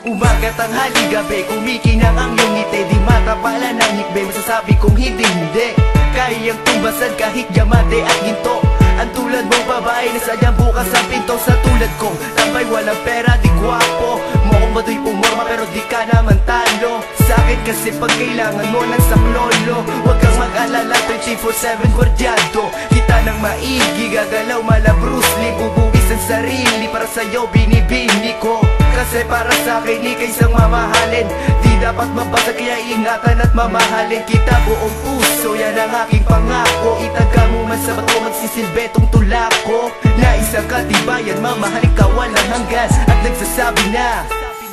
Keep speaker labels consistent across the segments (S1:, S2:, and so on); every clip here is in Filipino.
S1: Umaga, tanghali, gabi, kumikinang ang iyong ngiti. Di matapalan ng hikbi, masasabi kong hindi. Kayang tumbasan kahit diamante at ginto. Ang tulad mong babae na sadyang bukas ang pinto. Sa tulad kong tambay, walang pera, di gwapo. Mukhang mado'y pumorma pero di ka naman talo. Sa'kin kasi pag kailangan mo ng saklolo, huwag kang mag-alala, 24/7 gwardyado. Kita ng maigi, gagalaw mala Bruce Lee. Bubuwis ang sarili para sa'yo, binibini ko. Kasi para sa'kin ika'y isang mamahalin. Di dapat mabasa kaya ingatan at mamahalin kita buong puso. Yan ang aking pangako. Itaga mo man sa bato, magsisilbi tong tula ko. Na isang katibayan, mamahalin ka walang hanggan. At nagsasabi na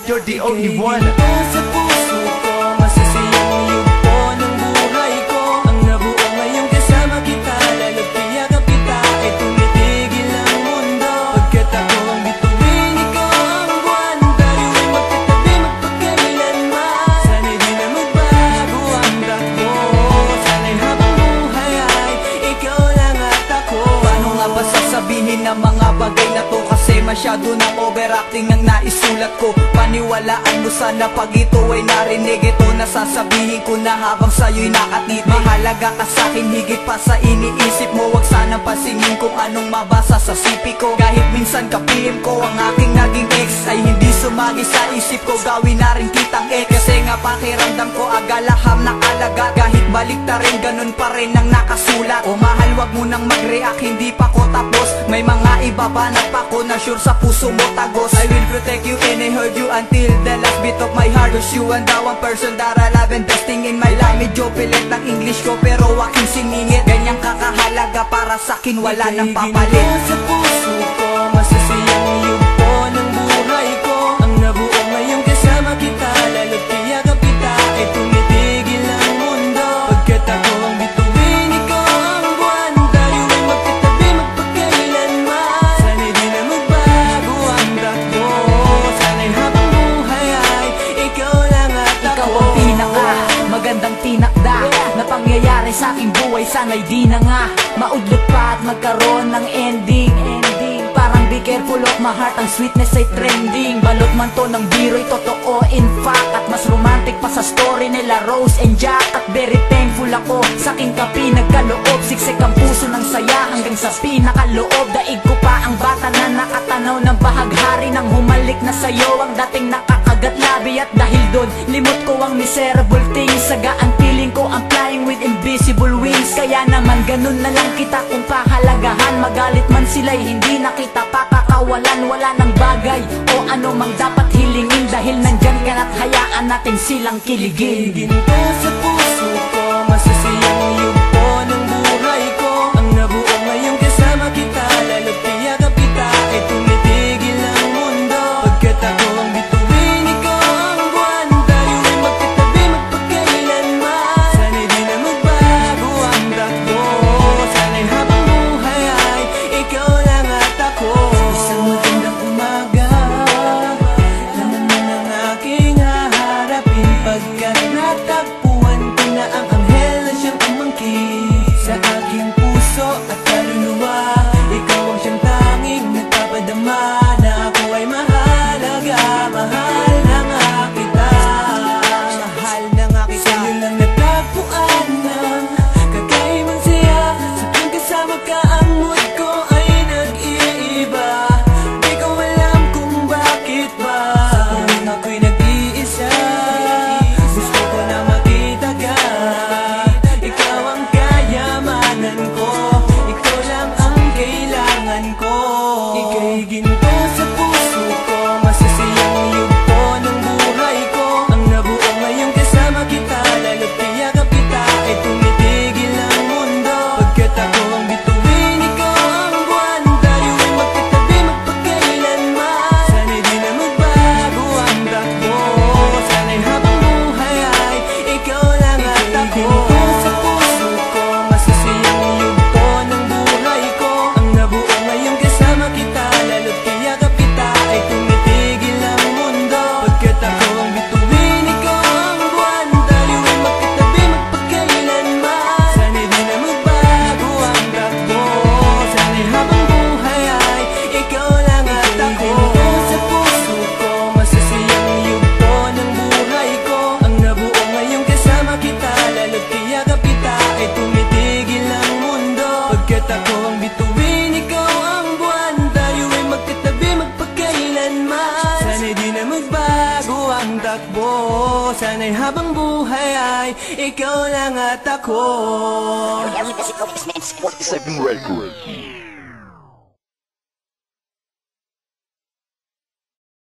S1: you're the only one.
S2: Sa puso ko, masasayang yugto ng buhay ko. Ang nabuo ngayong kasama kita, lalo't tiyakap kita ay tumitigil ang mundo. Pagkat ako ang bituin, ikaw ang buwan. Tayo ay magkatabi, magpagkailanman. Sana'y di na magbago ang takbo. Sana'y habang buhay ay ikaw lang at ako. Paano nga ba sasabihin ang mga bagay na to? Kasi masyado na overacting ang naisulat ko. Paniwalaan mo sana pag ito ay narinig. Ito na sasabihin ko na habang sa'yo'y nakatitig. Mahalaga ka sa'kin higit pa sa iniisip mo. Huwag sanang pasingin kung anong mabasa sa sipi ko. Kahit minsan kapihim ko ang aking naging ex ay hindi sumagi sa isip ko. Gawin na rin kitang ex kasi nga pakiramdam ko agalaham nakalaga. Kahit baliktarin ganun pa rin ang nakasulat. O mahal wag mo nang mag-react, hindi pa ko tapos. May mga ibabanat pa ko na sure sa puso mo tagos. I will protect you and I heard you until the last bit of my heart. Cause you and thou ang person that I love and testing in my life. Medyo pilit ng English ko pero aking siningit. Ganyang kakahalaga para sa'kin wala nang papalit. Sa puso ko, masasayang yugto ng buhay ko. Ang nabuo ngayong kasama kita, lalo't tiyakap kita ay tumitigil ang mundo. Pagkat ako ang bituin, ikaw ang buwan. Tayo ay magkatabi, magpagkailanman. Sana'y di na magbago ang takbo. Sana'y habang buhay ay ikaw lang at ako. Ikaw ang pinaka magandang tinakda na pangyayari sa aking buhay. Sana'y di na nga maudlot pa at magkaroon ng ending. Parang be careful of my heart, ang sweetness ay trending. Balot man to ng biro'y totoo in fact. At mas romantic pa sa story nila Rose and Jack. At very thankful ako sa aking kapi nagkaloob. Siksik ang puso ng saya hanggang sa pinakaloob. Daig ko pa ang bata na nakatanaw ng bahaghari. Nang humalik na sa'yo ang dating nakakagat labi. At dahil doon, limot ko ang miserable things. Sagaan feeling ko ang flying with invisible wings. Kaya naman ganun na lang kita kung pahalagahan. Magalit man sila'y hindi na kita pakakawalan. Wala ng bagay o ano mang dapat hilingin. Dahil nandyan ka na't hayaan natin silang kiligin. Ginto sa puso ko, masasayang yugto ng buhay ko. Ang nabuo ngayong kasama kita, lalo't tiyakap kita ay tumitigil ang mundo. Pagkat ako ang bituin, ikaw ang buwan. Tayo ay magkatabi, magpagkailanman. Sana'y di na magbago ang takbo. Sana'y habang buhay ay ikaw lang at ako. Isang magandang umaga, laman mo ng aking haharapin. Pagkat natagpuan ko na ang anghel na siyang umangkin sa aking puso at kaluluwa. Ikaw ang siyang tanging nagpapadama na ako ay mahalaga. Mahal na nga kita, mahal na nga kita. Sa'yo lang natagpuan ng kakaibang saya. Sa tuwing kasama ka ang mood ko ay nag-iiba. Di ko alam kung bakit ba. Sa tuwing ako'y nag-iisa, gusto ko na makita ka. Ikaw ang kayamanan ko, ikaw lang ang kailangan ko. Ika'y ginto sa puso ko, masasayang yugto ng buhay ko. Ang nabuo ngayong kasama kita, lalo't tiyakap kita ay tumitigil ang mundo. Pagkat ako ang bituin, ikaw ang buwan. Tayo ay magkatabi, magpagkailanman. Sana'y di na magbago ang takbo. Sana'y habang buhay ay ikaw lang at ako. Sa puso ko, masasayang yugto ng buhay ko. Ang nabuo ngayong kasama kita, lalo't tiyakap kita ay tumitigil ang mundo. Pagkat ako ang bituin, ikaw ang buwan. Tayo ay magkatabi, magpagkailanman. Sana'y di na magbago ang ang takbo. Sana'y habang buhay ay ikaw lang at ako.
S3: Seven record.